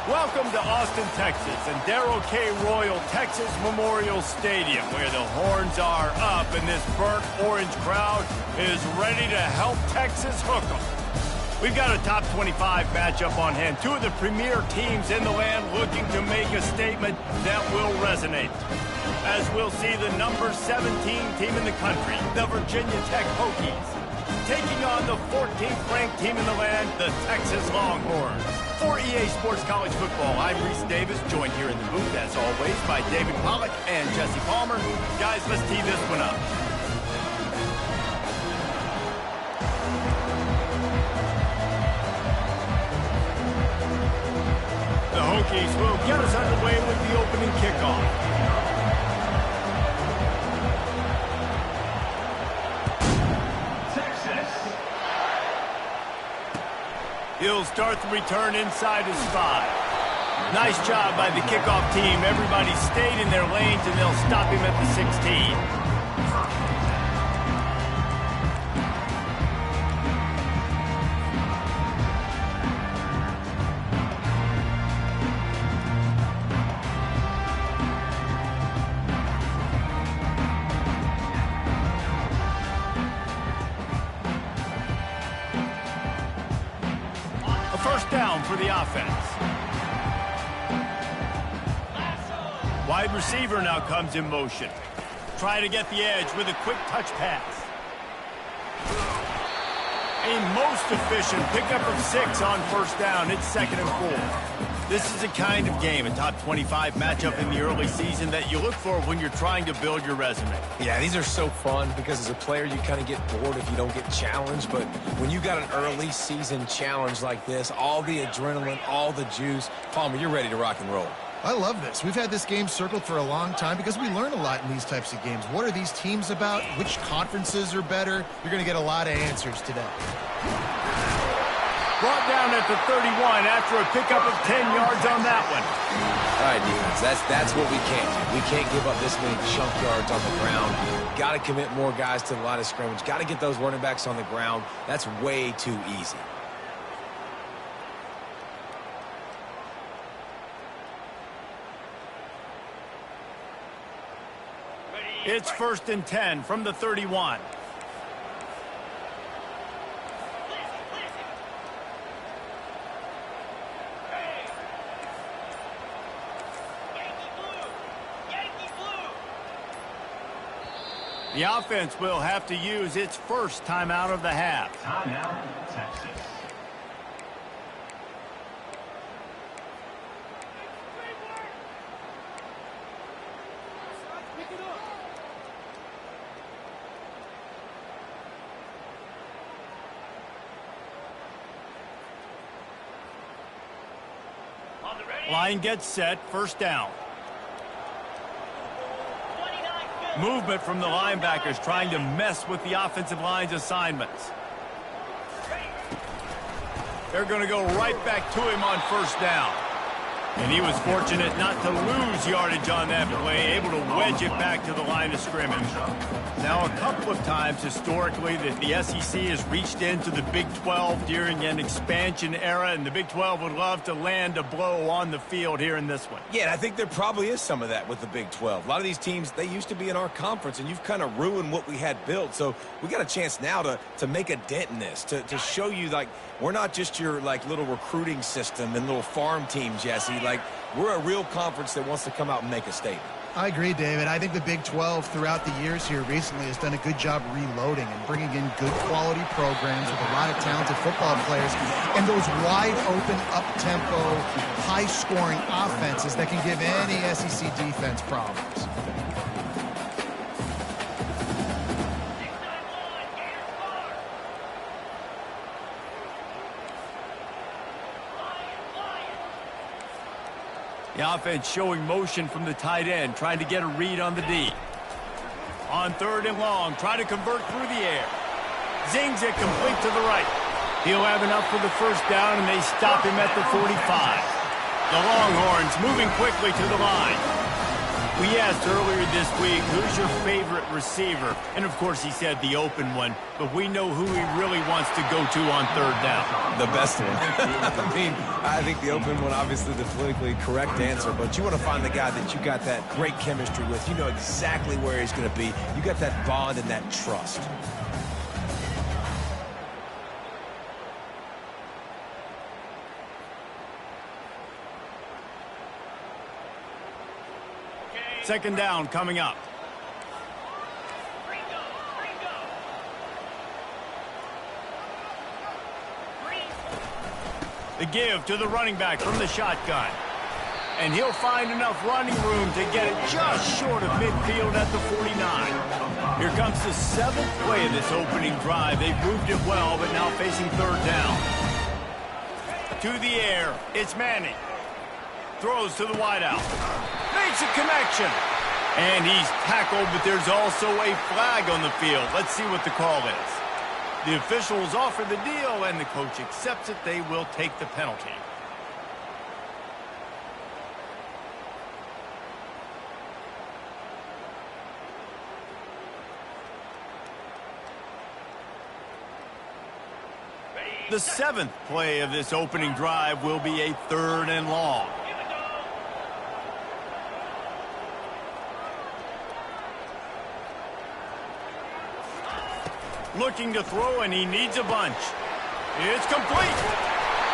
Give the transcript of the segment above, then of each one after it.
Welcome to Austin, Texas, and Darrell K. Royal Texas Memorial Stadium, where the horns are up and this burnt orange crowd is ready to help Texas hook 'em. We've got a top 25 matchup on hand. Two of the premier teams in the land looking to make a statement that will resonate. As we'll see the number 17 team in the country, the Virginia Tech Hokies, taking on the 14th ranked team in the land, the Texas Longhorns. For EA Sports College Football, I'm Reese Davis, joined here in the booth, as always, by David Pollack and Jesse Palmer. Guys, let's tee this one up. The Hokies will get us underway with the opening kickoff. He'll start the return inside his 5. Nice job by the kickoff team. Everybody stayed in their lanes, and they'll stop him at the 16. First down for the offense. Wide receiver now comes in motion. Trying to get the edge with a quick touch pass. A most efficient pickup of 6 on first down. It's 2nd and 4. This is a kind of game, a top 25 matchup in the early season that you look for when you're trying to build your resume. Yeah, these are so fun because as a player, you kind of get bored if you don't get challenged. But when you got an early season challenge like this, all the adrenaline, all the juice, Palmer, you're ready to rock and roll. I love this. We've had this game circled for a long time because we learn a lot in these types of games. What are these teams about? Which conferences are better? You're going to get a lot of answers today. Brought down at the 31 after a pickup of 10 yards on that one. All right, defense, that's what we can't do. We can't give up this many chunk yards on the ground. Got to commit more guys to the line of scrimmage. Got to get those running backs on the ground. That's way too easy. It's 1st and 10 from the 31. The offense will have to use its first timeout of the half. Timeout, Texas. Line gets set, first down. Movement from the linebackers trying to mess with the offensive line's assignments. They're going to go right back to him on first down. And he was fortunate not to lose yardage on that play, able to wedge it back to the line of scrimmage. Now, a couple of times historically that the SEC has reached into the Big 12 during an expansion era, and the Big 12 would love to land a blow on the field here in this one. Yeah, I think there probably is some of that with the Big 12. A lot of these teams, they used to be in our conference, and you've kind of ruined what we had built. So we got a chance now to make a dent in this, to show you, like, we're not just your, like, little recruiting system and little farm team, Jesse. Like, we're a real conference that wants to come out and make a statement. I agree, David. I think the Big 12 throughout the years here recently has done a good job reloading and bringing in good quality programs with a lot of talented football players and those wide open, up-tempo, high-scoring offenses that can give any SEC defense problems. The offense showing motion from the tight end, trying to get a read on the D. On 3rd and long, try to convert through the air. Zings it complete to the right. He'll have enough for the first down, and they stop him at the 45. The Longhorns moving quickly to the line. We asked earlier this week, who's your favorite receiver? And, of course, he said the open one. But we know who he really wants to go to on third down. The best one. I mean, I think the open one, obviously the politically correct answer. But you want to find the guy that you got that great chemistry with. You know exactly where he's going to be. You got that bond and that trust. Second down coming up. The give to the running back from the shotgun. And he'll find enough running room to get it just short of midfield at the 49. Here comes the seventh play of this opening drive. They've moved it well, but now facing third down. To the air, it's Manning. Throws to the wideout. Makes a connection. And he's tackled, but there's also a flag on the field. Let's see what the call is. The officials offer the deal, and the coach accepts it. They will take the penalty. The seventh play of this opening drive will be a third and long. Looking to throw, and he needs a bunch. It's complete.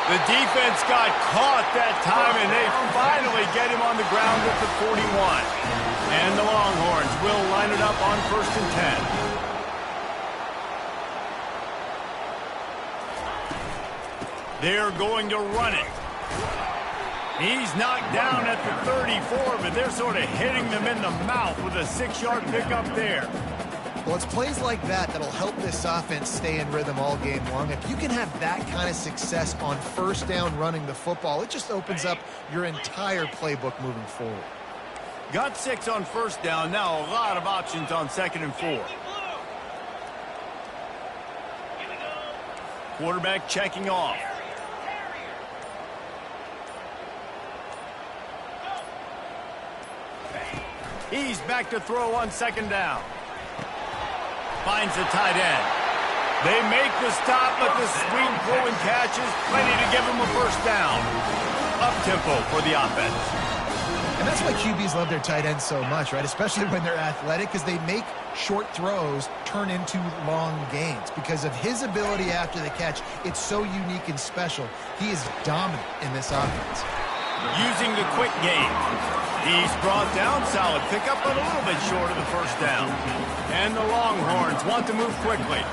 The defense got caught that time, and they finally get him on the ground at the 41. And the Longhorns will line it up on 1st and 10. They're going to run it. He's knocked down at the 34, but they're sort of hitting them in the mouth with a 6-yard pickup there. Well, it's plays like that that'll help this offense stay in rhythm all game long. If you can have that kind of success on first down running the football, it just opens up your entire playbook moving forward. Got 6 on first down. Now a lot of options on 2nd and 4. Quarterback checking off. He's back to throw on 2nd down. Finds the tight end. They make the stop, but the swing throw and catch is plenty to give him a first down. Up-tempo for the offense. And that's why QBs love their tight ends so much, right? Especially when they're athletic, because they make short throws turn into long gains. Because of his ability after the catch, it's so unique and special. He is dominant in this offense. Using the quick game. He's brought down, solid pickup, but a little bit short of the first down. And the Longhorns want to move quickly.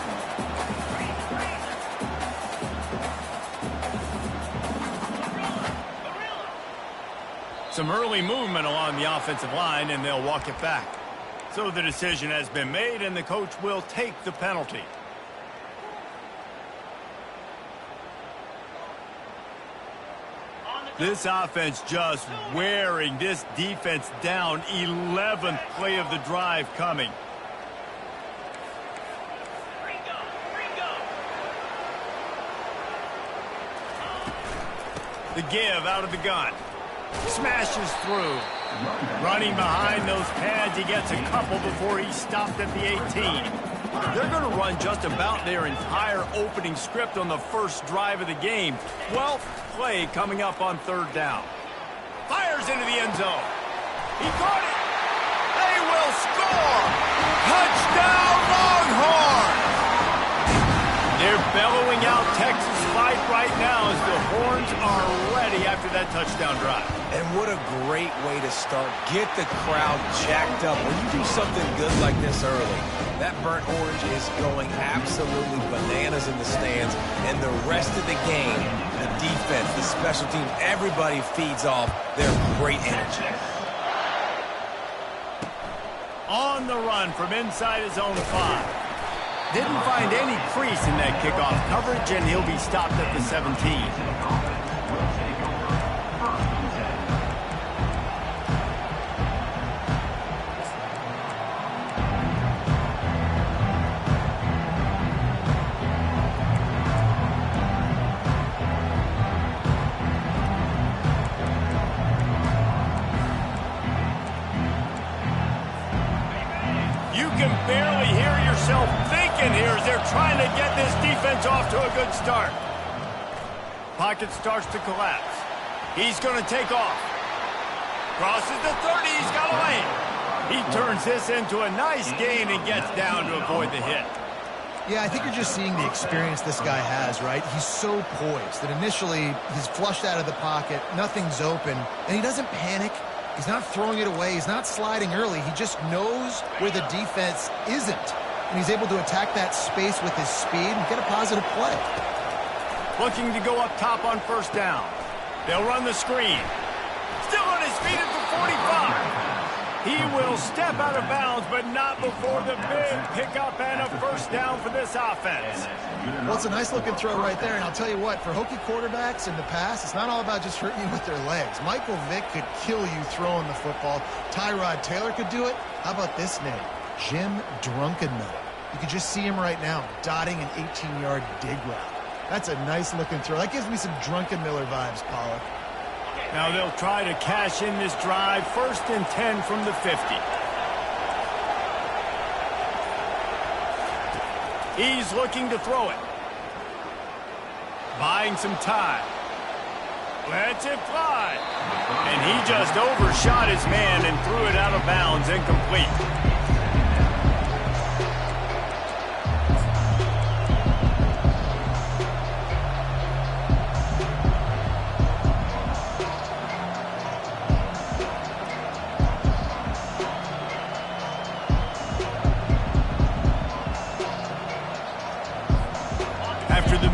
Some early movement along the offensive line, and they'll walk it back. So the decision has been made, and the coach will take the penalty. This offense just wearing this defense down. 11th play of the drive coming. The give out of the gun. Smashes through. Running behind those pads, he gets a couple before he's stopped at the 18. They're going to run just about their entire opening script on the first drive of the game. 12th play coming up on third down. Fires into the end zone. He caught it. They will score. Touchdown Longhorns. They're bellowing out Texas fight right now as the Horns are ready after that touchdown drive. And what a great way to start. Get the crowd jacked up. When you do something good like this early, that burnt orange is going absolutely bananas in the stands. And the rest of the game, the defense, the special teams, everybody feeds off their great energy. On the run from inside his own 5. Didn't find any crease in that kickoff coverage, and he'll be stopped at the 17. get this defense off to a good start. Pocket starts to collapse. He's going to take off. Crosses the 30. He's got a lane. He turns this into a nice gain and gets down to avoid the hit. Yeah, I think you're just seeing the experience this guy has, right? He's so poised that initially he's flushed out of the pocket, nothing's open, and he doesn't panic. He's not throwing it away. He's not sliding early. He just knows where the defense isn't, and he's able to attack that space with his speed and get a positive play. Looking to go up top on first down. They'll run the screen. Still on his feet at the 45. He will step out of bounds, but not before the big pickup and a first down for this offense. Well, it's a nice-looking throw right there, and I'll tell you what, for Hokie quarterbacks in the past, it's not all about just hurting you with their legs. Michael Vick could kill you throwing the football. Tyrod Taylor could do it. How about this name? Jim Drunkenmiller. You can just see him right now, dotting an 18-yard dig route. That's a nice-looking throw. That gives me some Drunkenmiller vibes, Pollock. Now they'll try to cash in this drive. 1st and 10 from the 50. He's looking to throw it. Buying some time. Lets it fly. And he just overshot his man and threw it out of bounds, incomplete.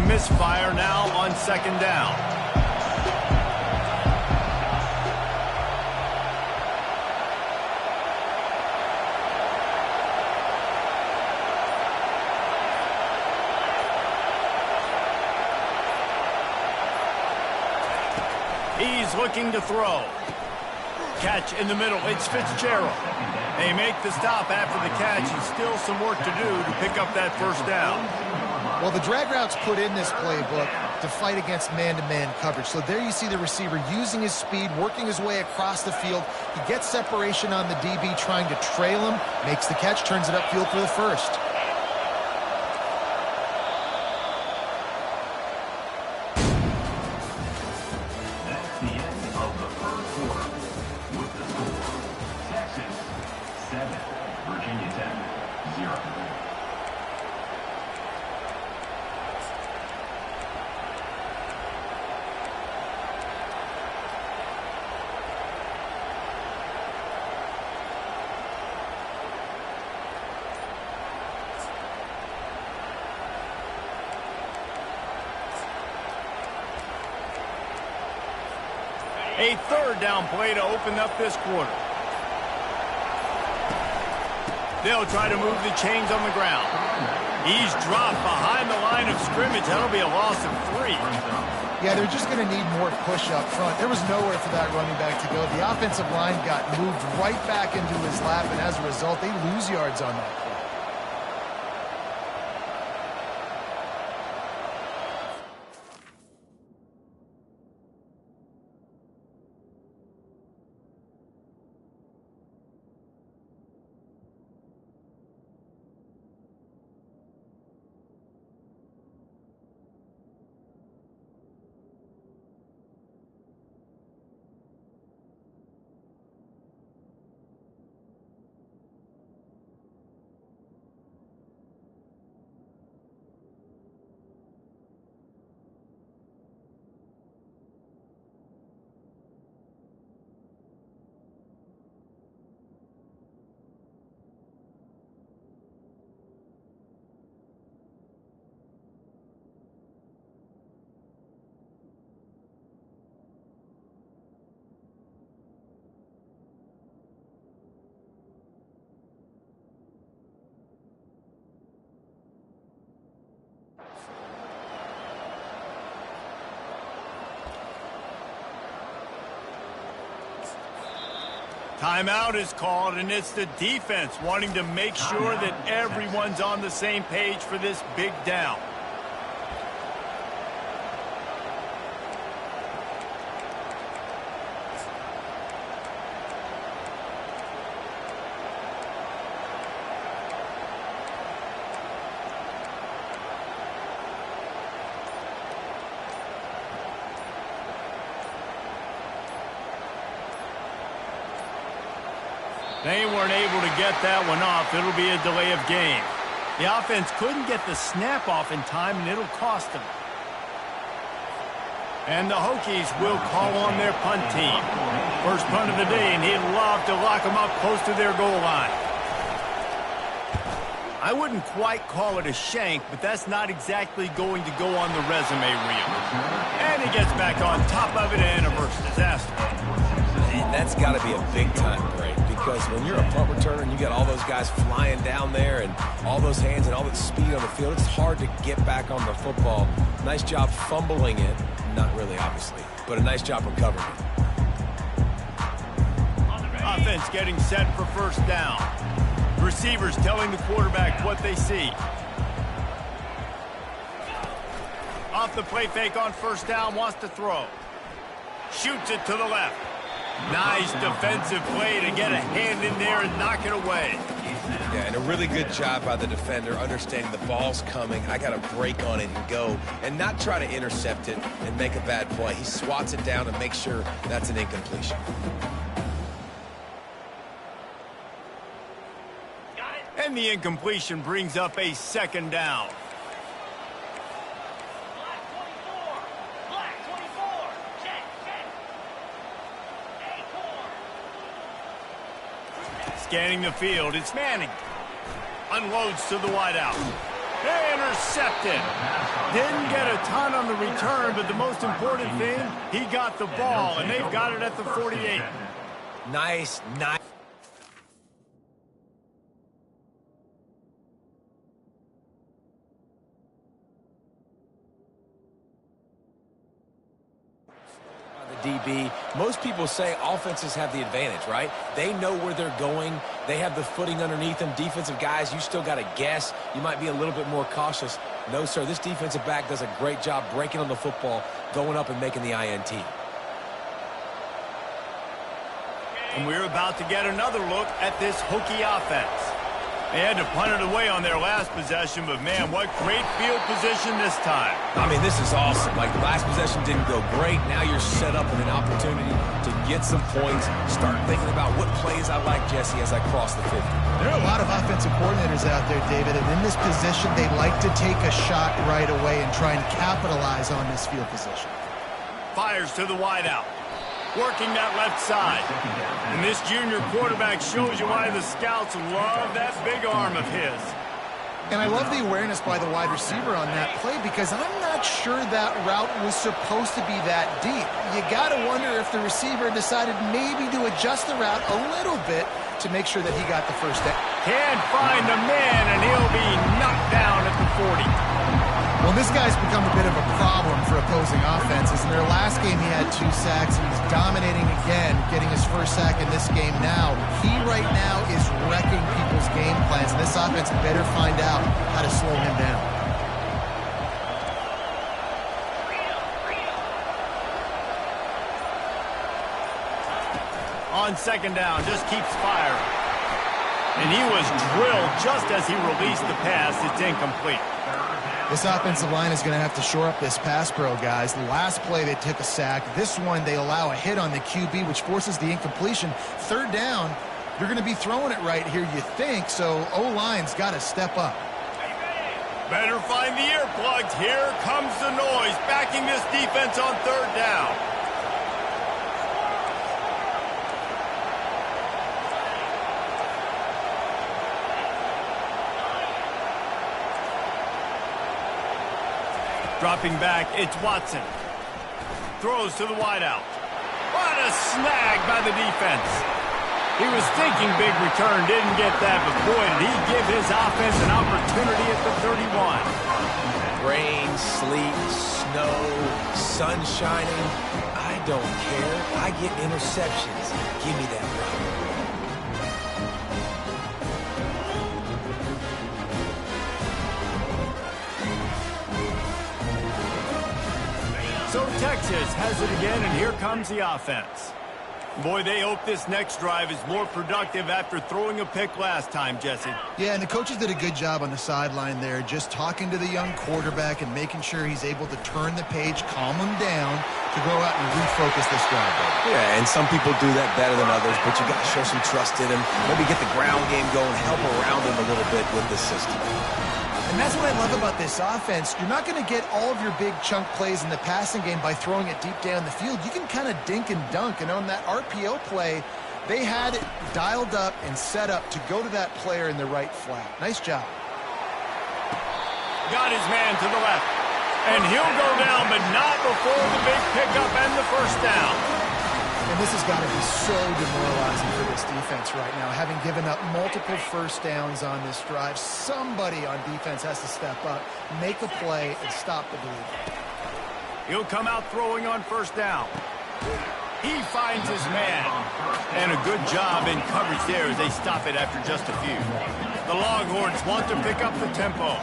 Misfire now on 2nd down. He's looking to throw. Catch in the middle. It's Fitzgerald. They make the stop after the catch, and still some work to do to pick up that first down. Well, the drag route's put in this playbook to fight against man-to-man coverage. So there you see the receiver using his speed, working his way across the field. He gets separation on the DB, trying to trail him, makes the catch, turns it upfield for the first. That's the end of the first quarter. With the score, Texas 7, Virginia Tech 0. A 3rd down play to open up this quarter. They'll try to move the chains on the ground. He's dropped behind the line of scrimmage. That'll be a loss of 3. Yeah, they're just going to need more push up front. There was nowhere for that running back to go. The offensive line got moved right back into his lap, and as a result, they lose yards on that play. Timeout is called, and it's the defense wanting to make sure that everyone's on the same page for this big down. They weren't able to get that one off. It'll be a delay of game. The offense couldn't get the snap off in time, and it'll cost them. And the Hokies will call on their punt team. First punt of the day, and he'd love to lock them up close to their goal line. I wouldn't quite call it a shank, but that's not exactly going to go on the resume reel. And he gets back on top of it and averts disaster. And that's got to be a big-time break, because when you're a punt returner and you got all those guys flying down there and all those hands and all that speed on the field, it's hard to get back on the football. Nice job fumbling it. Not really, obviously, but a nice job recovering it. Offense getting set for first down. Receivers telling the quarterback what they see. Off the play fake on first down, wants to throw. Shoots it to the left. Nice defensive play to get a hand in there and knock it away. Yeah, and a really good job by the defender, understanding the ball's coming. I got to break on it and go, and not try to intercept it and make a bad play. He swats it down and makes sure that's an incompletion. And the incompletion brings up a second down. Scanning the field, it's Manning. Unloads to the wideout. Intercepted. Didn't get a ton on the return, but the most important thing, he got the ball, and they've got it at the 48. Nice. DB. Most people say offenses have the advantage, right? They know where they're going. They have the footing underneath them. Defensive guys, you still got to guess. You might be a little bit more cautious. No, sir, this defensive back does a great job breaking on the football, going up and making the INT. And we're about to get another look at this Hokie offense. They had to punt it away on their last possession, but man, what great field position this time. I mean, this is awesome. Like, the last possession didn't go great. Now you're set up with an opportunity to get some points. Start thinking about what plays I like, Jesse, as I cross the 50. There are a lot of offensive coordinators out there, David, and in this position, they like to take a shot right away and try and capitalize on this field position. Fires to the wideout. Working that left side. And this junior quarterback shows you why the scouts love that big arm of his. And I love the awareness by the wide receiver on that play, because I'm not sure that route was supposed to be that deep. You got to wonder if the receiver decided maybe to adjust the route a little bit to make sure that he got the first down. Can't find the man, and he'll be knocked down at the 40. Well, this guy's become a bit of a problem for opposing offenses. In their last game, he had 2 sacks, and he's dominating again, getting his first sack in this game now. He right now is wrecking people's game plans, and this offense better find out how to slow him down. On second down, just keeps firing. And he was drilled just as he released the pass. It's incomplete. This offensive line is going to have to shore up this pass pro, guys. The last play, they took a sack. This one, they allow a hit on the QB, which forces the incompletion. Third down, you're going to be throwing it right here, you think, so O-line's got to step up. Better find the earplugs. Here comes the noise, backing this defense on third down. Dropping back, it's Watson. Throws to the wideout. What a snag by the defense. He was thinking big return, didn't get that, but boy, did he give his offense an opportunity at the 31. Rain, sleet, snow, sun shining. I don't care. I get interceptions. Give me that rock. So Texas has it again, and here comes the offense. Boy, they hope this next drive is more productive after throwing a pick last time, Jesse. Yeah, and the coaches did a good job on the sideline there, just talking to the young quarterback and making sure he's able to turn the page, calm him down to go out and refocus this drive. Yeah, and some people do that better than others, but you got to show some trust in him, maybe get the ground game going, help around him a little bit with this system. And that's what I love about this offense. You're not going to get all of your big chunk plays in the passing game by throwing it deep down the field. You can kind of dink and dunk. And on that RPO play, they had it dialed up and set up to go to that player in the right flat. Nice job. Got his man to the left. And he'll go down, but not before the big pickup and the first down. And this has got to be so demoralizing for this defense right now. Having given up multiple first downs on this drive, somebody on defense has to step up, make a play, and stop the bleed. He'll come out throwing on first down. He finds his man. And a good job in coverage there as they stop it after just a few. The Longhorns want to pick up the tempo.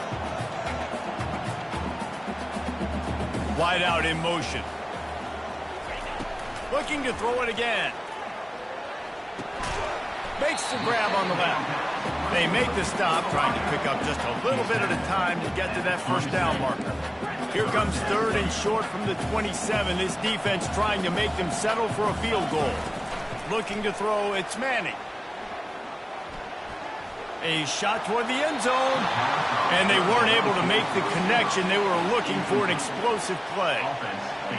Wide out in motion. Looking to throw it again. Makes the grab on the left. They make the stop, trying to pick up just a little bit at a time to get to that first down marker. Here comes third and short from the 27. This defense trying to make them settle for a field goal. Looking to throw, it's Manning. A shot toward the end zone. And they weren't able to make the connection. They were looking for an explosive play.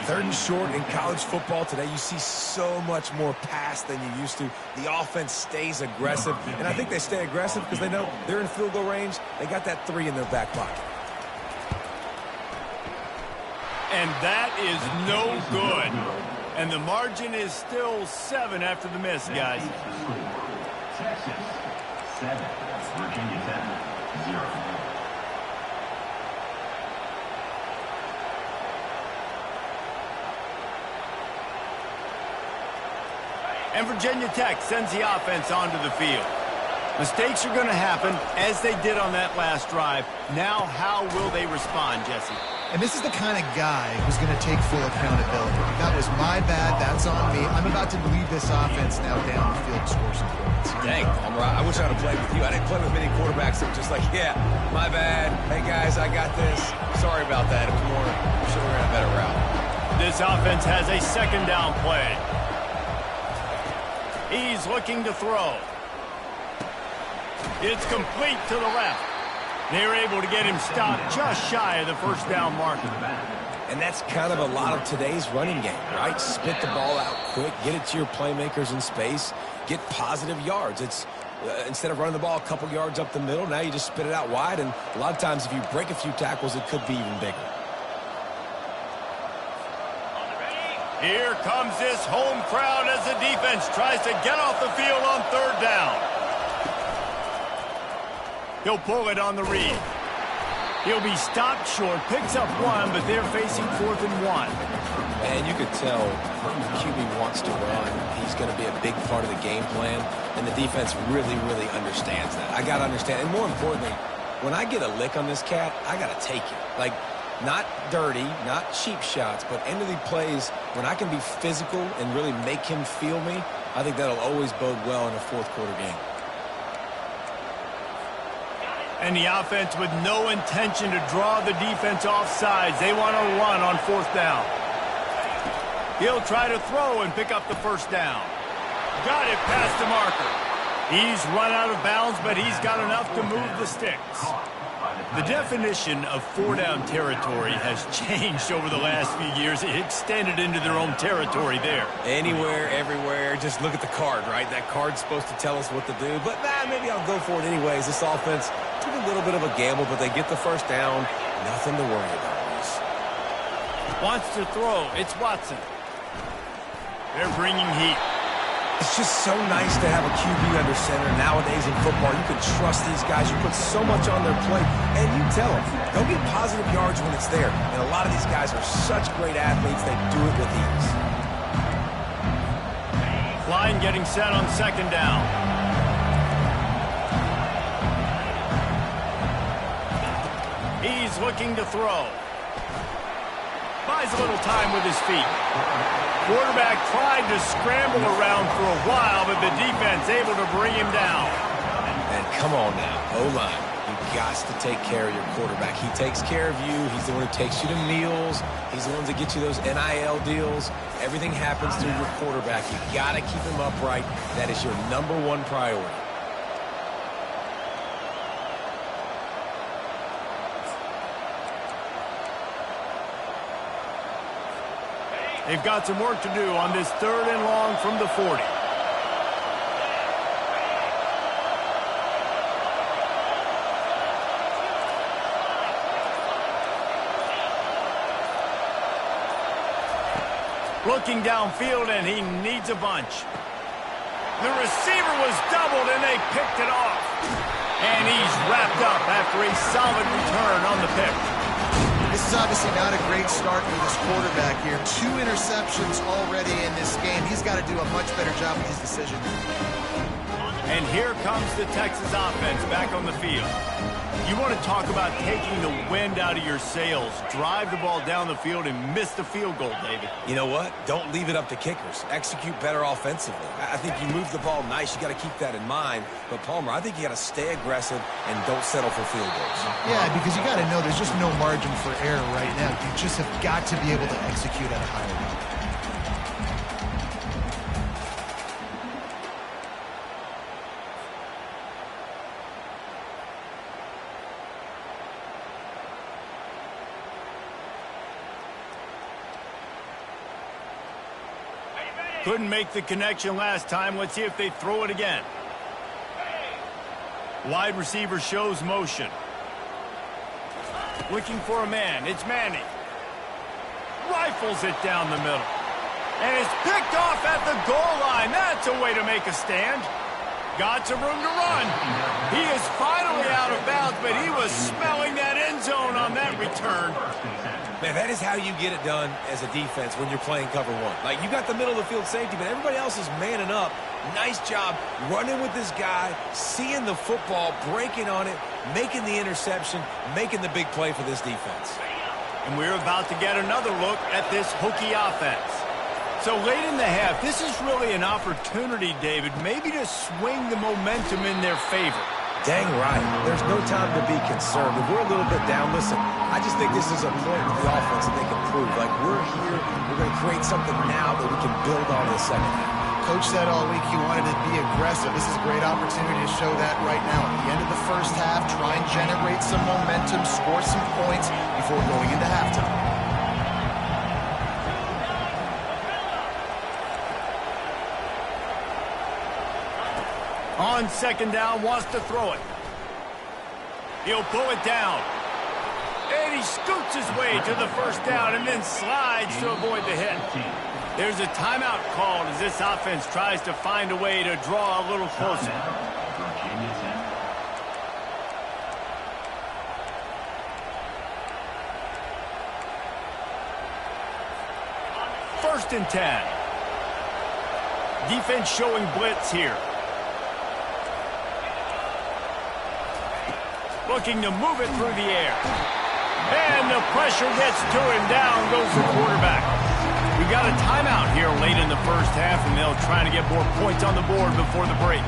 Third and short in college football today, you see so much more pass than you used to. The offense stays aggressive, and I think they stay aggressive because they know they're in field goal range. They got that 3 in their back pocket. And that is no good. And the margin is still 7 after the miss, guys. Texas 7, Virginia Tech 0. And Virginia Tech sends the offense onto the field. Mistakes are going to happen, as they did on that last drive. Now, how will they respond, Jesse? And this is the kind of guy who's going to take full accountability. That was my bad. That's on me. I'm about to lead this offense now down the field to score some points. Dang, I wish I would have played with you. I didn't play with many quarterbacks that were just like, yeah, my bad. Hey, guys, I got this. Sorry about that. It was more, should have ran a better route. This offense has a second down play. He's looking to throw. It's complete to the left. They're able to get him stopped just shy of the first down marker. And that's kind of a lot of today's running game, right? Spit the ball out quick, get it to your playmakers in space, get positive yards. It's instead of running the ball a couple yards up the middle, now you just spit it out wide, and a lot of times if you break a few tackles, it could be even bigger. Here comes this home crowd as the defense tries to get off the field on third down. He'll pull it on the read. He'll be stopped short, picks up 1, but they're facing 4th and 1. And you could tell QB wants to run. He's going to be a big part of the game plan, and the defense really, really understands that. I got to understand, and more importantly, when I get a lick on this cat, I got to take it. Like, not dirty, not cheap shots, but end of the plays, when I can be physical and really make him feel me, I think that'll always bode well in a fourth-quarter game. And the offense with no intention to draw the defense off sides. They want to run on 4th down. He'll try to throw and pick up the first down. Got it past the marker. He's run out of bounds, but he's got enough to move the sticks. The definition of 4-down territory has changed over the last few years. It extended into their own territory there. Anywhere, everywhere, just look at the card, right? That card's supposed to tell us what to do, but maybe I'll go for it anyways. This offense took a little bit of a gamble, but they get the first down. Nothing to worry about, Reese. Wants to throw. It's Watson. They're bringing heat. It's just so nice to have a QB under center nowadays in football. You can trust these guys. You put so much on their plate, and you tell them, go get positive yards when it's there. And a lot of these guys are such great athletes, they do it with ease. Line getting set on 2nd down. He's looking to throw. buys a little time with his feet. Quarterback tried to scramble around for a while, but the defense able to bring him down. And come on now, O-line. You've got to take care of your quarterback. He takes care of you. He's the one who takes you to meals. He's the one that gets you those NIL deals. Everything happens through your quarterback. You got to keep him upright. That is your #1 priority. They've got some work to do on this 3rd and long from the 40. Looking downfield, and he needs a bunch. The receiver was doubled, and they picked it off. And he's wrapped up after a solid return on the pick. This is obviously not a great start for this quarterback here. 2 interceptions already in this game. He's got to do a much better job with his decision. And here comes the Texas offense back on the field. You want to talk about taking the wind out of your sails. Drive the ball down the field and miss the field goal, David. You know what? Don't leave it up to kickers. Execute better offensively. I think you move the ball nice. You got to keep that in mind. But, Palmer, I think you got to stay aggressive and don't settle for field goals. Yeah, because you got to know there's just no margin for error right now. You just have got to be able to execute at a higher level. Couldn't make the connection last time. Let's see if they throw it again. Wide receiver shows motion. Looking for a man. It's Manning. Rifles it down the middle. And it's picked off at the goal line. That's a way to make a stand. Got some room to run. He is finally out of bounds, but he was smelling that end zone on that return. Man, that is how you get it done as a defense when you're playing cover 1. Like, you got the middle of the field safety, but everybody else is manning up. Nice job running with this guy, seeing the football, breaking on it, making the interception, making the big play for this defense. And we're about to get another look at this Hokie offense. So late in the half, this is really an opportunity, David, maybe to swing the momentum in their favor. Dang right. There's no time to be concerned. If we're a little bit down, listen, I just think this is a point with the offense that they can prove. Like, we're here, we're going to create something now that we can build on in the second half. Coach said all week he wanted to be aggressive. This is a great opportunity to show that right now. At the end of the first half, try and generate some momentum, score some points before going into halftime. On 2nd down, wants to throw it. He'll pull it down. And he scoots his way to the 1st down and then slides to avoid the hit. There's a timeout called as this offense tries to find a way to draw a little closer. First and 10. Defense showing blitz here. Looking to move it through the air. And the pressure gets to him. Down goes the quarterback. We got a timeout here late in the first half, and they'll try to get more points on the board before the break.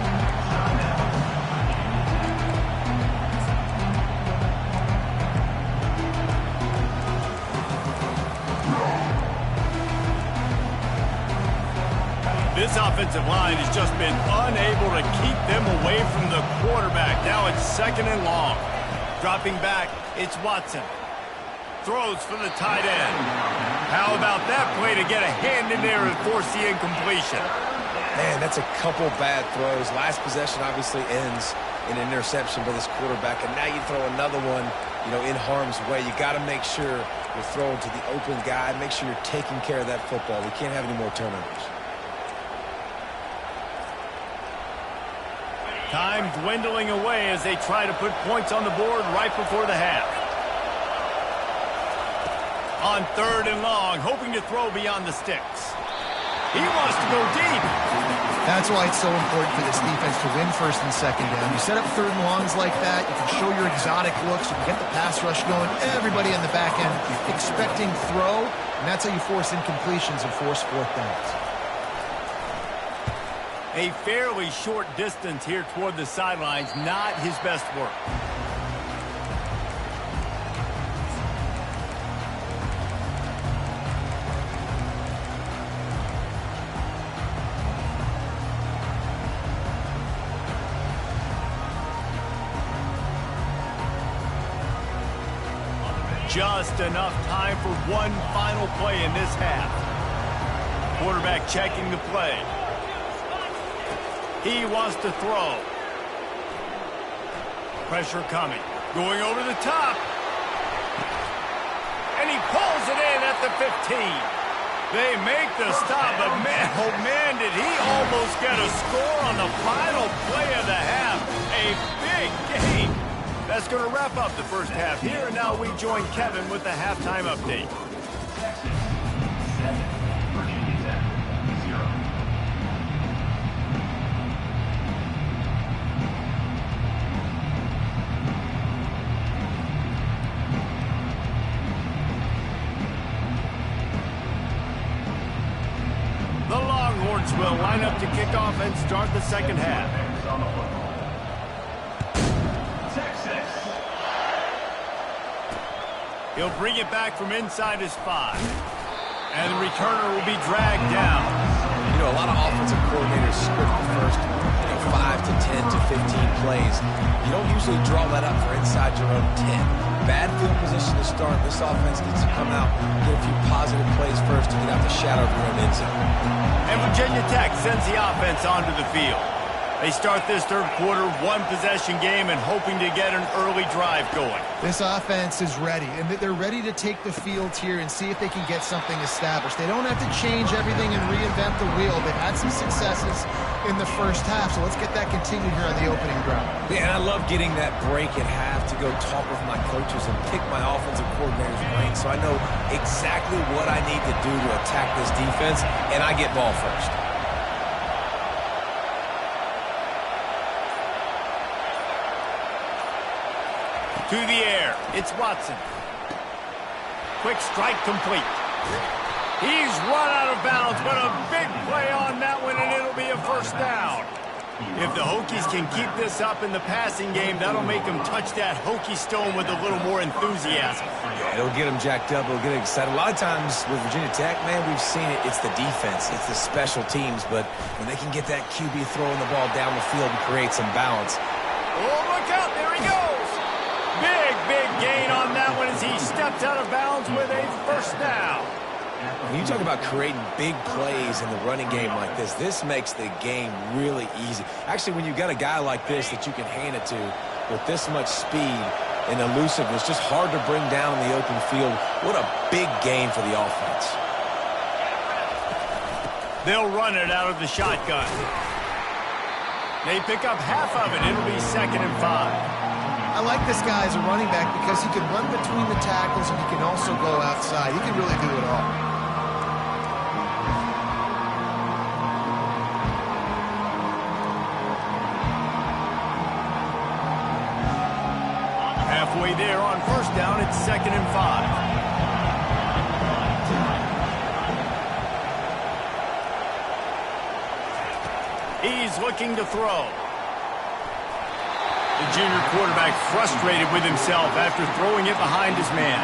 This offensive line has just been unable to keep them away from the quarterback. Now it's 2nd and long. Dropping back, it's Watson. Throws for the tight end. How about that play to get a hand in there and force the incompletion? Man, that's a couple bad throws. Last possession obviously ends in an interception by this quarterback, and now you throw another one, in harm's way. You got to make sure you're throwing to the open guy. Make sure you're taking care of that football. We can't have any more turnovers. Time dwindling away as they try to put points on the board right before the half. On 3rd and long, hoping to throw beyond the sticks. He wants to go deep. That's why it's so important for this defense to win 1st and 2nd down. You set up 3rd and longs like that, you can show your exotic looks, you can get the pass rush going, everybody in the back end expecting throw, And that's how you force incompletions and force fourth downs. A fairly short distance here toward the sidelines, not his best work. Just enough time for one final play in this half. Quarterback checking the play. He wants to throw. Pressure coming. Going over the top. And he pulls it in at the 15. They make the stop, but man, oh man, did he almost get a score on the final play of the half. A big game. That's going to wrap up the first half here, and now we join Kevin with the halftime update. Texas 7, Virginia Tech 0. The Longhorns will line up to kick off and start the second half. On the football. Texas. He'll bring it back from inside his 5. And the returner will be dragged down. You know, a lot of offensive coordinators script the first 5 to 10 to 15 plays. You don't usually draw that up for inside your own 10. Bad field position to start. This offense needs to come out, get a few positive plays first to get out the shadow of your own end zone. And Virginia Tech sends the offense onto the field. They start this third quarter, one-possession game, and hoping to get an early drive going. This offense is ready, and they're ready to take the field here and see if they can get something established. They don't have to change everything and reinvent the wheel. They've had some successes in the first half, so let's get that continued here on the opening drive. Yeah, and I love getting that break at half to go talk with my coaches and pick my offensive coordinator's brain so I know exactly what I need to do to attack this defense, and I get ball first. To the air, it's Watson. Quick strike complete. He's run out of bounds, but a big play on that one, and it'll be a first down. If the Hokies can keep this up in the passing game, that'll make them touch that Hokie stone with a little more enthusiasm. Yeah, it'll get them jacked up. It'll get them excited. A lot of times with Virginia Tech, man, we've seen it. It's the defense. It's the special teams. But when they can get that QB throwing the ball down the field and create some balance. Oh, look out. There he goes. Big gain on that one as he steps out of bounds with a first down. When you talk about creating big plays in the running game like this makes the game really easy. Actually, when you've got a guy like this that you can hand it to with this much speed and elusiveness, just hard to bring down in the open field. What a big gain for the offense. They'll run it out of the shotgun. They pick up half of it. It'll be 2nd and 5. I like this guy as a running back because he can run between the tackles and he can also go outside. He can really do it all. Halfway there on first down, it's 2nd and 5. He's looking to throw. The junior quarterback frustrated with himself after throwing it behind his man.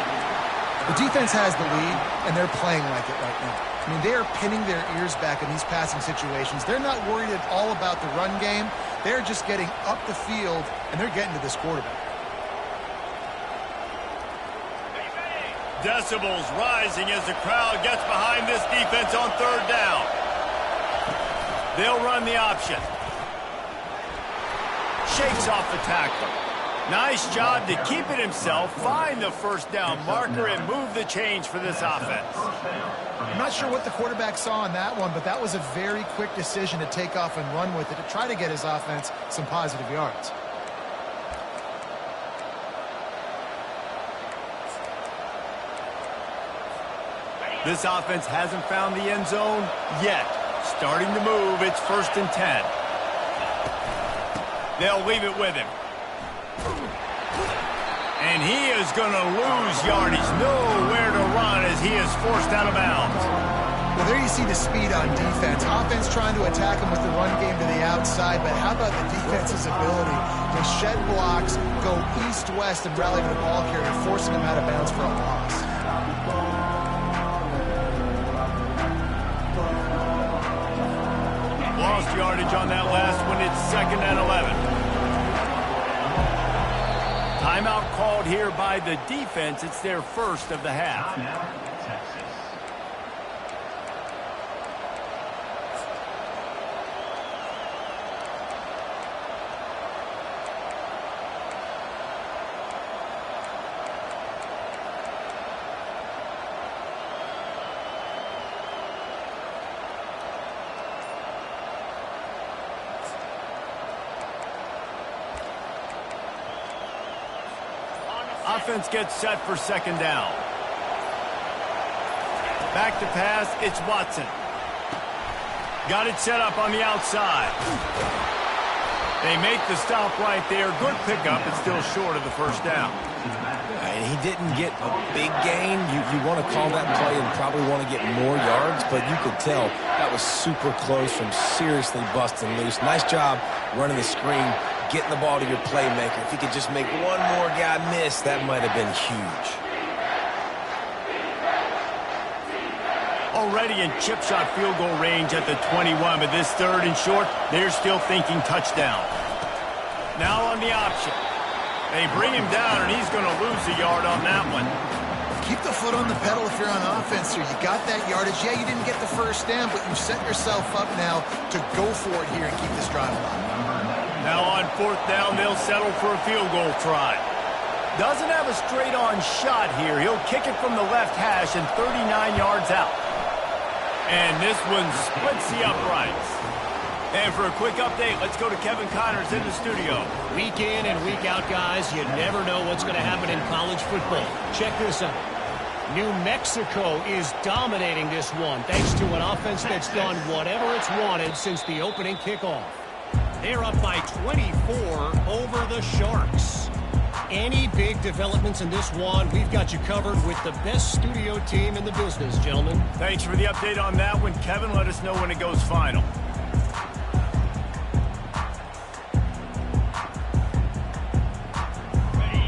The defense has the lead, and they're playing like it right now. I mean, they are pinning their ears back in these passing situations. They're not worried at all about the run game. They're just getting up the field, and they're getting to this quarterback. Decibels rising as the crowd gets behind this defense on third down. They'll run the option. Shakes off the tackler. Nice job to keep it himself, find the first down marker, and move the change for this offense. I'm not sure what the quarterback saw on that one, but that was a very quick decision to take off and run with it to try to get his offense some positive yards. This offense hasn't found the end zone yet. Starting to move, it's 1st and 10. They'll leave it with him. And And he is going to lose yardage. Nowhere to run as he is forced out of bounds. Well, there you see the speed on defense. Offense trying to attack him with the run game to the outside, but how about the defense's ability to shed blocks, go east-west, and rally to the ball carrier, forcing him out of bounds for a loss. Lost yardage on that last one. It's 2nd and 11. Timeout called here by the defense. It's their first of the half. Texas. Offense gets set for 2nd down. Back to pass, it's Watson. Got it set up on the outside. They make the stop right there. Good pickup, but still short of the first down. And he didn't get a big gain. You want to call that play and probably want to get more yards, but you could tell that was super close from seriously busting loose. Nice job running the screen, getting the ball to your playmaker. If he could just make one more guy miss, that might have been huge. Already in chip shot field goal range at the 21, but this 3rd and short, they're still thinking touchdown. Now on the option. They bring him down, and he's going to lose a yard on that one. Keep the foot on the pedal if you're on offense here. You got that yardage. Yeah, you didn't get the first down, but you set yourself up now to go for it here and keep this drive alive. Now on 4th down, they'll settle for a field goal try. Doesn't have a straight-on shot here. He'll kick it from the left hash and 39 yards out. And this one splits the uprights. And for a quick update, let's go to Kevin Connors in the studio. Week in and week out, guys, you never know what's going to happen in college football. Check this out. New Mexico is dominating this one thanks to an offense that's done whatever it's wanted since the opening kickoff. They're up by 24 over the Sharks. Any big developments in this one, we've got you covered with the best studio team in the business, gentlemen. Thanks for the update on that one, Kevin. Let us know when it goes final.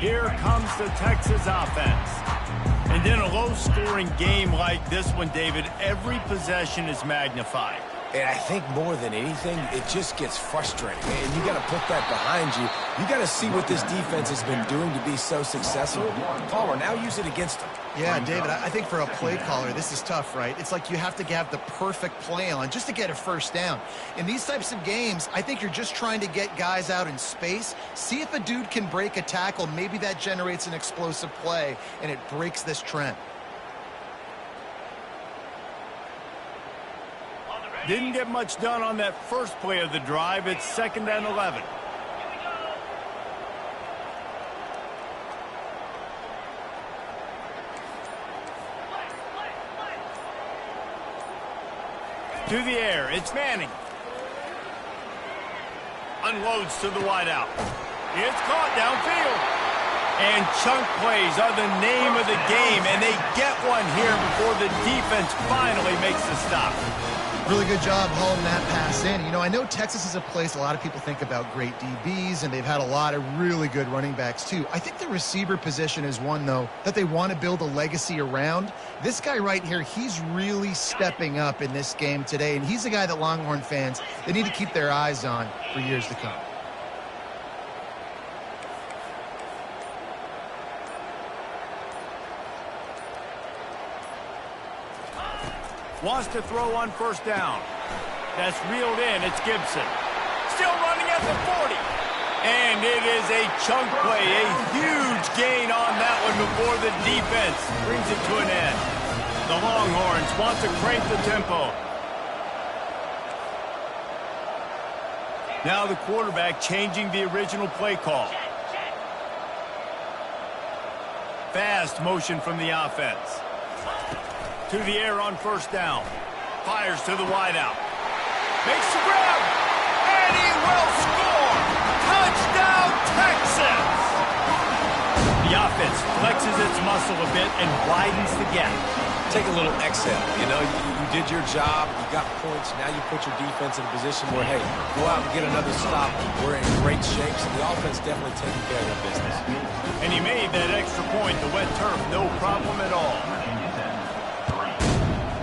Here comes the Texas offense. And in a low-scoring game like this one, David, every possession is magnified. And I think more than anything, it just gets frustrating. And you got to put that behind you. You got to see what this defense has been doing to be so successful. Caller, now use it against them. Yeah, David, I think for a play caller, this is tough, right? It's like you have to have the perfect play on just to get a first down. In these types of games, I think you're just trying to get guys out in space. See if a dude can break a tackle. Maybe that generates an explosive play, and it breaks this trend. Didn't get much done on that first play of the drive. It's 2nd and 11. To the air, it's Manning. Unloads to the wideout. It's caught downfield. And chunk plays are the name of the game, and they get one here before the defense finally makes the stop. Really good job hauling that pass in. You know, I know Texas is a place a lot of people think about great DBs, and they've had a lot of really good running backs too. I think the receiver position is one, though, that they want to build a legacy around. This guy right here, he's really stepping up in this game today, and he's a guy that Longhorn fans, they need to keep their eyes on for years to come. Wants to throw on first down. That's reeled in. It's Gibson. Still running at the 40. And it is a chunk play. A huge gain on that one before the defense brings it to an end. The Longhorns want to crank the tempo. Now the quarterback changing the original play call. Fast motion from the offense. To the air on first down. Fires to the wideout. Makes the grab. And he will score. Touchdown, Texas. The offense flexes its muscle a bit and widens the gap. Take a little exhale. You know, you did your job. You got points. Now you put your defense in a position where, hey, go out and get another stop. We're in great shape, so the offense definitely taking care of their business. And he made that extra point, the wet turf, no problem at all.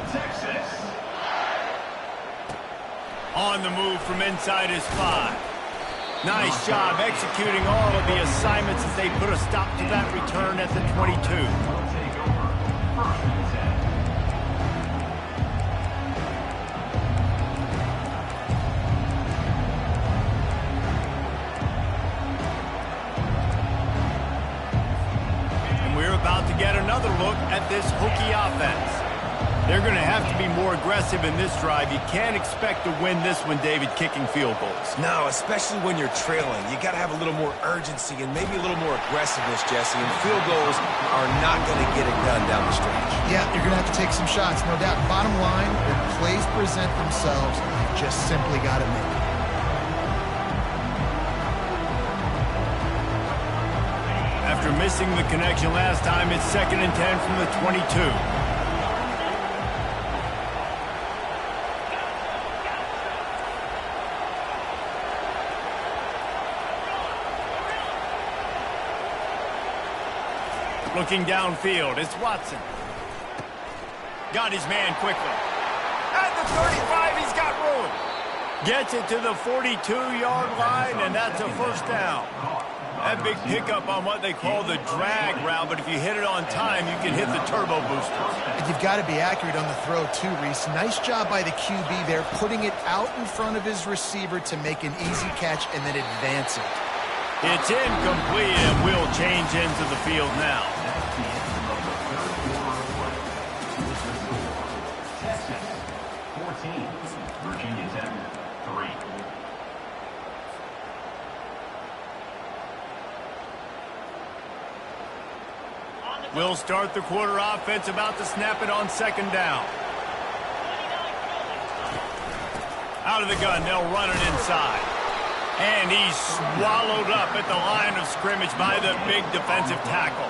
Texas. On the move from inside his 5. Nice job executing all of the assignments as they put a stop to that return at the 22. Will take over. First and 10. And we're about to get another look at this Hokie offense. They're going to have to be more aggressive in this drive. You can't expect to win this one, David, kicking field goals. No, especially when you're trailing. You got to have a little more urgency and maybe a little more aggressiveness, Jesse. And field goals are not going to get it done down the stretch. Yeah, you're going to have to take some shots, no doubt. Bottom line, when plays present themselves, you just simply got to make it. After missing the connection last time, it's 2nd and 10 from the 22. Looking downfield, it's Watson. Got his man quickly. At the 35, he's got room. Gets it to the 42-yard line, and that's a first down. That big pickup on what they call the drag route, but if you hit it on time, you can hit the turbo boosters. And you've got to be accurate on the throw, too, Reese. Nice job by the QB there, putting it out in front of his receiver to make an easy catch and then advance it. It's incomplete and will change ends of the field now. That's the end of the third quarter of play. With the score, Texas 14, Virginia Tech 3. We'll start the quarter offense, about to snap it on 2nd down. Out of the gun, they'll run it inside. And he's swallowed up at the line of scrimmage by the big defensive tackle.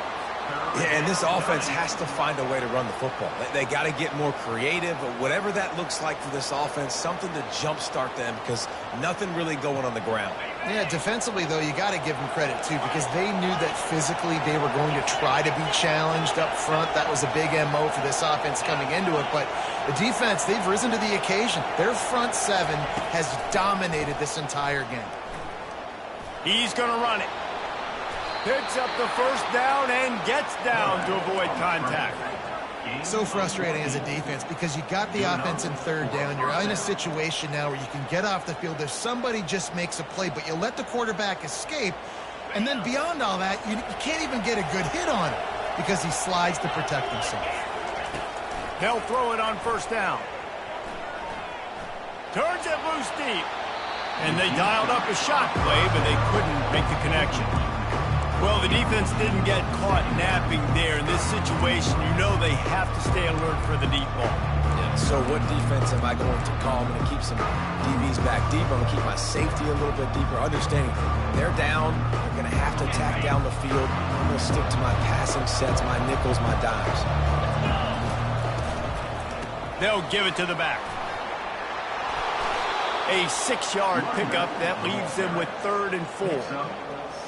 Yeah, and this offense has to find a way to run the football. They got to get more creative, but whatever that looks like for this offense, something to jumpstart them because nothing really going on the ground. Yeah, defensively, though, you got to give them credit, too, because they knew that physically they were going to try to be challenged up front. That was a big MO for this offense coming into it. But the defense, they've risen to the occasion. Their front 7 has dominated this entire game. He's going to run it. Picks up the first down and gets down to avoid contact. So frustrating as a defense because you got the offense in 3rd down. You're in a situation now where you can get off the field if somebody just makes a play, but you let the quarterback escape. And then beyond all that, you can't even get a good hit on him because he slides to protect himself. They'll throw it on 1st down. Turns it loose deep. And they dialed up a shot play, but they couldn't make the connection. Well, the defense didn't get caught napping there. In this situation, you know they have to stay alert for the deep ball. Yeah, so what defense am I going to call? I'm going to keep some DBs back deeper. I'm going to keep my safety a little bit deeper, understanding they're down. They're going to have to attack down the field. I'm going to stick to my passing sets, my nickels, my dimes. They'll give it to the back. A 6-yard pickup that leaves them with 3rd and 4.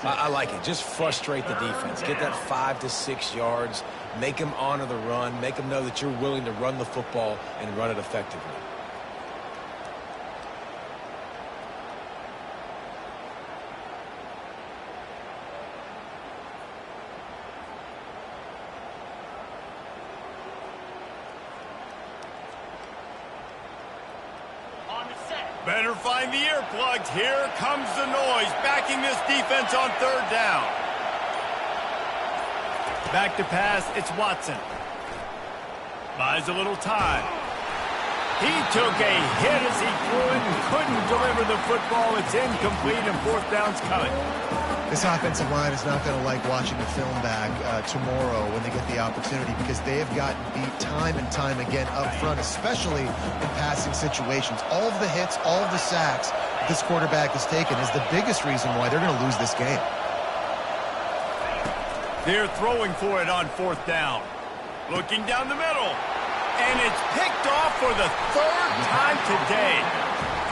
I like it. Just frustrate the defense. Get that 5 to 6 yards. Make them honor the run. Make them know that you're willing to run the football and run it effectively. Better find the earplugs. Here comes the noise, backing this defense on 3rd down. Back to pass, it's Watson. Buys a little time. He took a hit as he threw it and couldn't deliver the football. It's incomplete and 4th down's coming. This offensive line is not going to like watching the film back tomorrow when they get the opportunity because they have gotten beat time and time again up front, especially in passing situations. All of the hits, all of the sacks this quarterback has taken is the biggest reason why they're going to lose this game. They're throwing for it on 4th down. Looking down the middle. And it's picked off for the 3rd time today.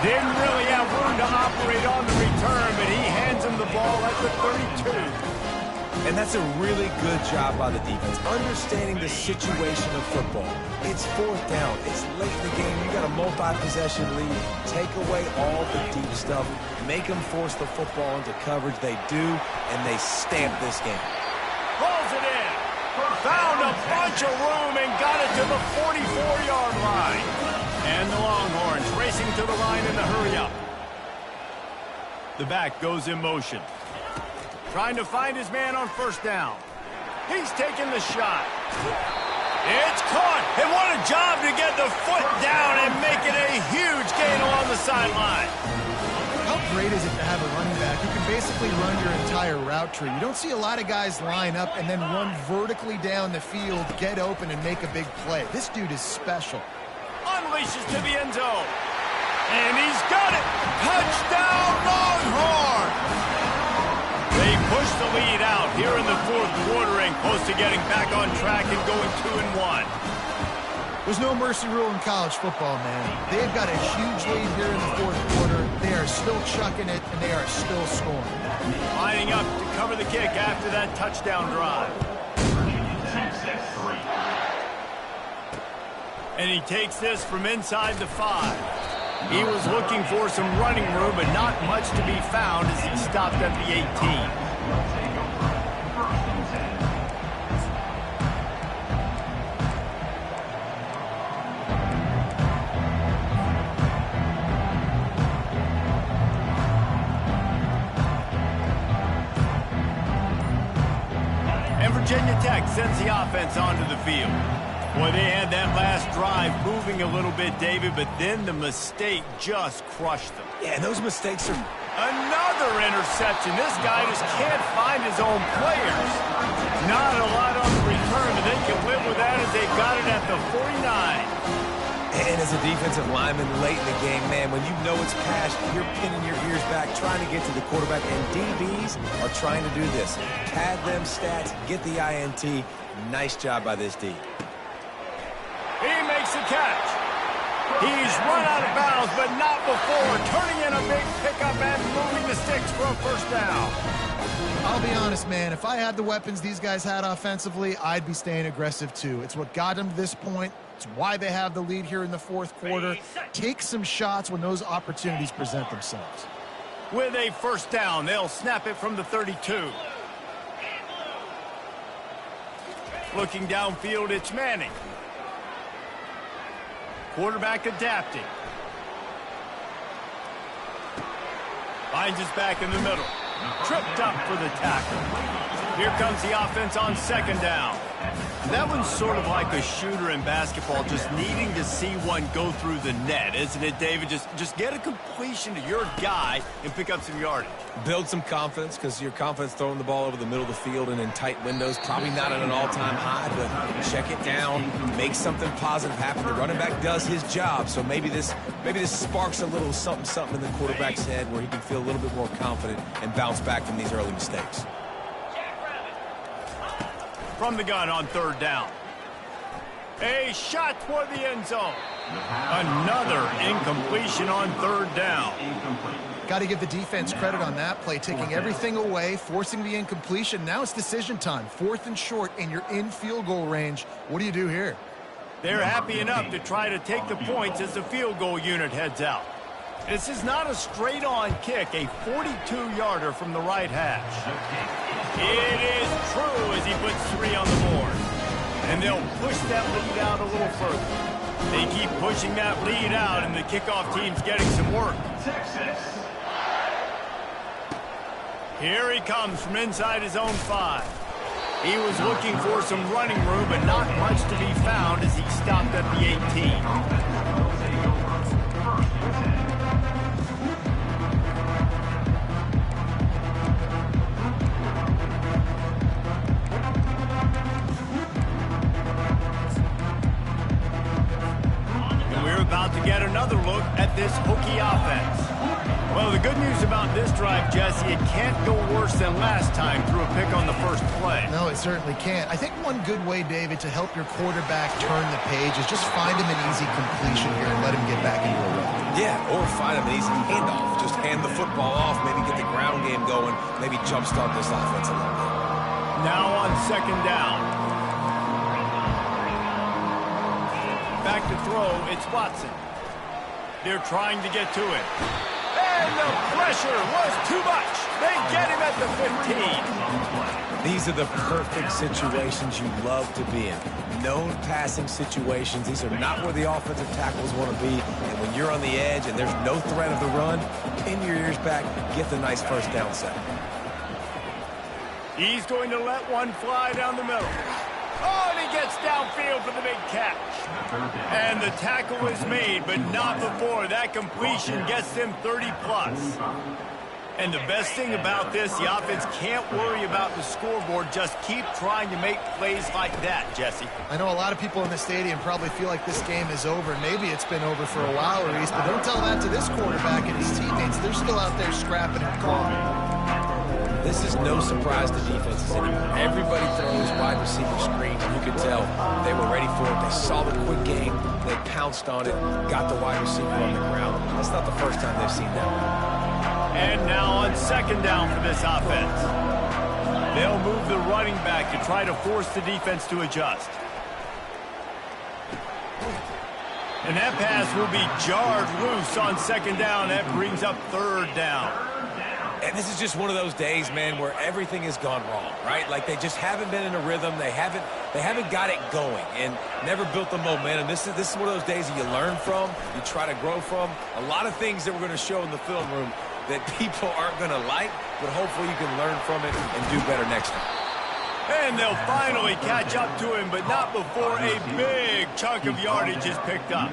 Didn't really have room to operate on the return, but he hands him the ball at the 32. And that's a really good job by the defense, understanding the situation of football. It's 4th down. It's late in the game. You got a multi-possession lead. Take away all the deep stuff. Make them force the football into coverage. They do, and they stamp this game. Rolls it in. Found a bunch of room and got it to the 44-yard line. And the Longhorns racing to the line in the hurry-up. The back goes in motion. Trying to find his man on 1st down. He's taking the shot. It's caught. And what a job to get the foot down and make it a huge gain along the sideline. How great is it to have a running back who can basically run your entire route tree? You don't see a lot of guys line up and then run vertically down the field, get open, and make a big play. This dude is special. Unleashes to the end zone. And he's got it. Touchdown, Longhorn! They push the lead out here in the 4th quarter and close to getting back on track and going 2-1. There's no mercy rule in college football, man. They've got a huge lead here in the 4th quarter. They are still chucking it, and they are still scoring. Lining up to cover the kick after that touchdown drive. And he takes this from inside the 5. He was looking for some running room, but not much to be found as he stopped at the 18. And Virginia Tech sends the offense onto the field. Boy, they had that last drive moving a little bit, David, but then the mistake just crushed them. Yeah, those mistakes are... Another interception. This guy just can't find his own players. Not a lot on the return, but they can live with that as they've got it at the 49. And as a defensive lineman late in the game, man, when you know it's cash, you're pinning your ears back, trying to get to the quarterback, and DBs are trying to do this. Pad them stats, get the INT. Nice job by this D. He makes the catch. He's run out of bounds, but not before. Turning in a big pickup and moving the sticks for a 1st down. I'll be honest, man. If I had the weapons these guys had offensively, I'd be staying aggressive too. It's what got them to this point. It's why they have the lead here in the 4th quarter. Take some shots when those opportunities present themselves. With a 1st down, they'll snap it from the 32. Looking downfield, it's Manning. Quarterback adapting. Finds his back in the middle. Tripped up for the tackle. Here comes the offense on 2nd down. That one's sort of like a shooter in basketball, just needing to see one go through the net, isn't it, David? Just get a completion to your guy and pick up some yardage. Build some confidence, because your confidence throwing the ball over the middle of the field and in tight windows, probably not at an all-time high, but check it down, make something positive happen. The running back does his job, so maybe this sparks a little something in the quarterback's head where he can feel a little bit more confident and bounce back from these early mistakes. From the gun on 3rd down. A shot toward the end zone. Another incompletion on 3rd down. Got to give the defense credit on that play, taking everything away, forcing the incompletion. Now it's decision time. 4th and short, and you're in field goal range. What do you do here? They're happy enough to try to take the points as the field goal unit heads out. This is not a straight-on kick, a 42-yarder from the right hash. It is true as he puts 3 on the board. And they'll push that lead out a little further. They keep pushing that lead out, and the kickoff team's getting some work. Here he comes from inside his own 5. He was looking for some running room, but not much to be found as he stopped at the 18. About to get at another look at this Hokie offense. Well, the good news about this drive, Jesse, it can't go worse than last time through a pick on the first play. No, it certainly can't. I think one good way, David, to help your quarterback turn the page is just find him an easy completion here and let him get back into a rhythm. Yeah, or find him an easy handoff. Just hand the football off, maybe get the ground game going, maybe jumpstart this offense a little bit. Now on second down. Back to throw, it's Watson. They're trying to get to it. And the pressure was too much. They get him at the 15. These are the perfect situations you love to be in. Known passing situations. These are not where the offensive tackles want to be. And when you're on the edge and there's no threat of the run, pin your ears back, get the nice first down set. He's going to let one fly down the middle. Oh, and he gets downfield for the big catch. And the tackle is made, but not before. That completion gets them 30-plus. And the best thing about this, the offense can't worry about the scoreboard. Just keep trying to make plays like that, Jesse. I know a lot of people in the stadium probably feel like this game is over. Maybe it's been over for a while, Reese, but don't tell that to this quarterback and his teammates. They're still out there scrapping and clawing. This is no surprise to defenses anymore. Everybody throws wide receiver screens, and you can tell they were ready for it. They saw the quick game. They pounced on it, got the wide receiver on the ground. That's not the first time they've seen that. And now on second down for this offense. They'll move the running back to try to force the defense to adjust. And that pass will be jarred loose on second down. That brings up third down. And this is just one of those days, man, where everything has gone wrong, right? Like they just haven't been in a rhythm. They haven't got it going and never built the momentum. This is one of those days that you learn from, you try to grow from. A lot of things that we're going to show in the film room that people aren't going to like, but hopefully you can learn from it and do better next time. And they'll finally catch up to him, but not before a big chunk of yardage is picked up.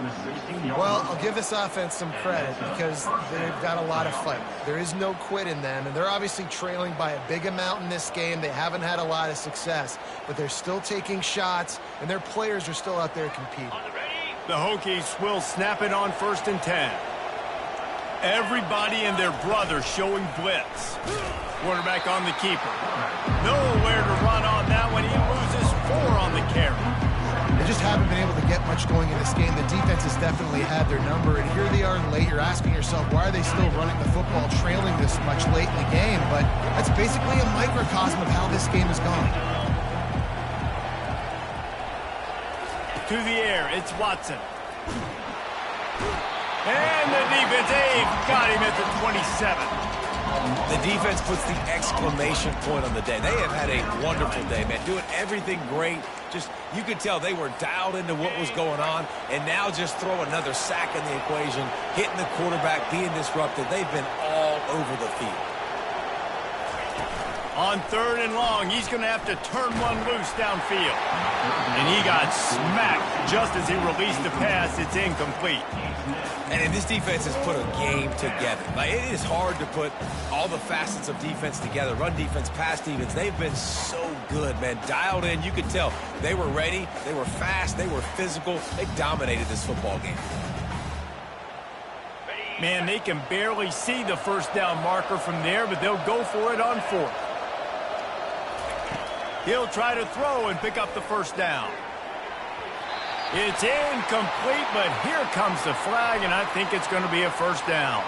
Well, I'll give this offense some credit because they've got a lot of fight. There is no quit in them, and they're obviously trailing by a big amount in this game. They haven't had a lot of success, but they're still taking shots, and their players are still out there competing. The Hokies will snap it on 1st and 10. Everybody and their brother showing blitz. Quarterback on the keeper. Nowhere to run on that one. He loses 4 on the carry. They just haven't been able to get much going in this game. The defense has definitely had their number, and here they are late. You're asking yourself, why are they still running the football trailing this much late in the game? But that's basically a microcosm of how this game has gone. To the air, it's Watson. And the defense, they've got him at the 27. The defense puts the exclamation point on the day. They have had a wonderful day, man. Doing everything great. Just, you could tell they were dialed into what was going on. And now just throw another sack in the equation, hitting the quarterback, being disruptive. They've been all over the field. On 3rd and long, he's going to have to turn one loose downfield. And he got smacked just as he released the pass. It's incomplete. And this defense has put a game together. Like, it is hard to put all the facets of defense together. Run defense, pass defense. They've been so good, man. Dialed in. You could tell they were ready. They were fast. They were physical. They dominated this football game. Man, they can barely see the first down marker from there, but they'll go for it on 4th. He'll try to throw and pick up the first down. It's incomplete, but here comes the flag, and I think it's going to be a first down.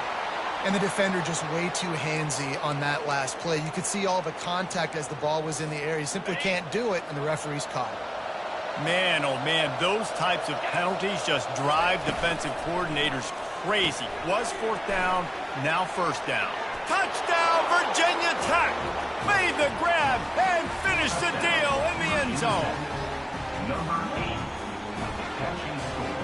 And the defender just way too handsy on that last play. You could see all the contact as the ball was in the air. He simply can't do it, and the referee's caught it. Man, oh man, those types of penalties just drive defensive coordinators crazy. Was 4th down, now first down. Touchdown, Virginia Tech! Made the grab and finished the deal in the end zone. Number 8, catching score.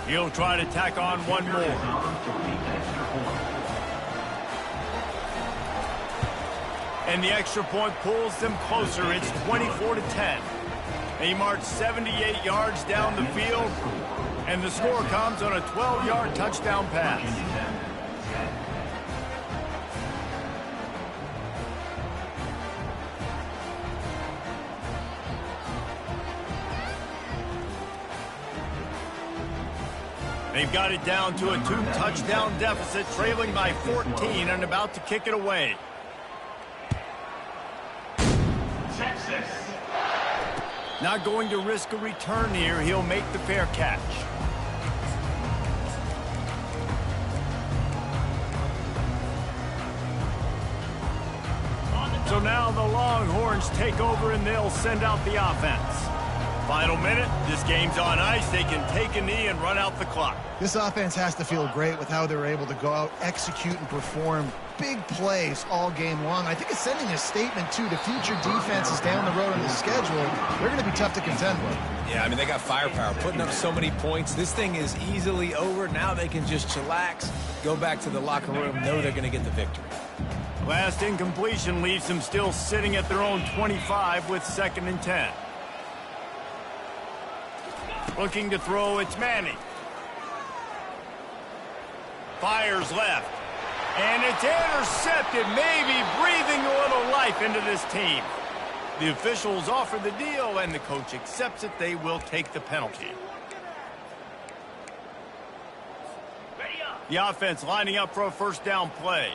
He'll try to tack on one more. And the extra point pulls them closer. It's 24-10. They march 78 yards down the field, and the score comes on a 12-yard touchdown pass. They've got it down to a 2-touchdown deficit, trailing by 14 and about to kick it away. Texas. Not going to risk a return here. He'll make the fair catch. So now the Longhorns take over and they'll send out the offense. Final minute, this game's on ice. They can take a knee and run out the clock. This offense has to feel great with how they're able to go out, execute, and perform big plays all game long. I think it's sending a statement, too, to future defenses down the road on the schedule. They're going to be tough to contend with. Yeah, I mean, they got firepower, putting up so many points. This thing is easily over. Now they can just chillax, go back to the locker room, know they're going to get the victory. Last incompletion leaves them still sitting at their own 25 with 2nd and 10. Looking to throw, it's Manning. Fires left. And it's intercepted, maybe breathing a little life into this team. The officials offer the deal, and the coach accepts it. They will take the penalty. The offense lining up for a 1st down play.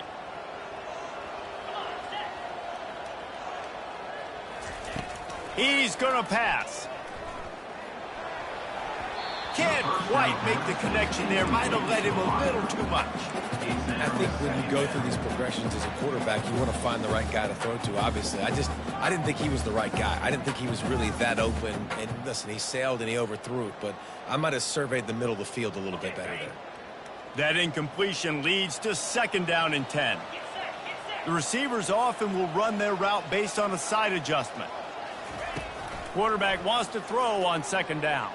He's going to pass. Can't quite make the connection there. Might have let him a little too much. I think when you go through these progressions as a quarterback, you want to find the right guy to throw to, obviously. I didn't think he was the right guy. I didn't think he was really that open. And listen, he sailed and he overthrew it, but I might have surveyed the middle of the field a little bit better there. That incompletion leads to 2nd down and 10. The receivers often will run their route based on a side adjustment. Quarterback wants to throw on 2nd down.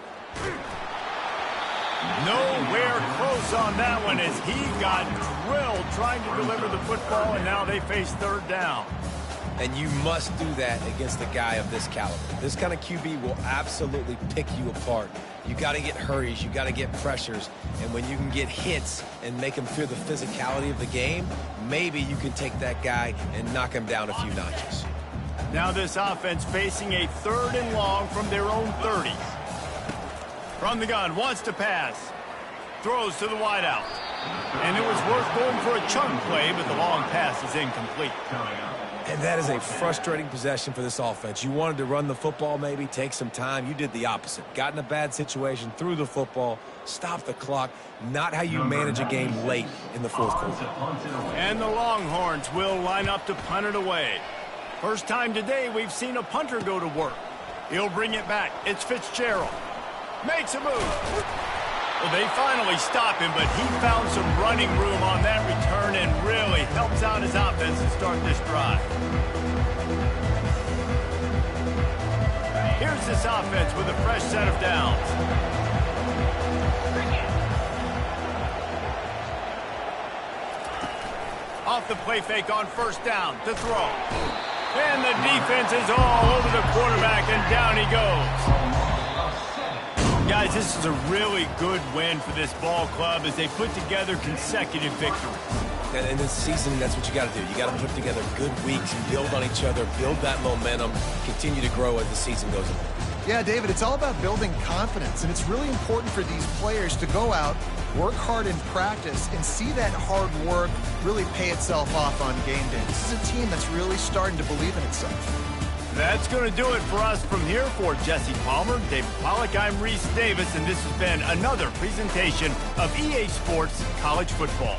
Nowhere close on that one as he got drilled trying to deliver the football, and now they face 3rd down. And you must do that against a guy of this caliber. This kind of QB will absolutely pick you apart. You got to get hurries, you got to get pressures, and when you can get hits and make him feel the physicality of the game, maybe you can take that guy and knock him down a few notches. Now this offense facing a 3rd and long from their own 30. From the gun, wants to pass. Throws to the wideout. And it was worth going for a chunk play, but the long pass is incomplete. And that is a frustrating possession for this offense. You wanted to run the football, maybe take some time. You did the opposite. Got in a bad situation, threw the football, stopped the clock. Not how you manage a game late in the 4th quarter. And the Longhorns will line up to punt it away. First time today we've seen a punter go to work. He'll bring it back. It's Fitzgerald. Makes a move. Well, they finally stop him, but he found some running room on that return and really helps out his offense to start this drive. Here's this offense with a fresh set of downs. Off the play fake on 1st down to throw. And the defense is all over the quarterback, and down he goes. Guys, this is a really good win for this ball club as they put together consecutive victories. And in this season, that's what you got to do. You got to put together good weeks and build on each other, build that momentum, continue to grow as the season goes along. Yeah, David, it's all about building confidence, and it's really important for these players to go out, work hard in practice, and see that hard work really pay itself off on game day. This is a team that's really starting to believe in itself. That's going to do it for us from here. For Jesse Palmer, David Pollack, I'm Reese Davis, and this has been another presentation of EA Sports College Football.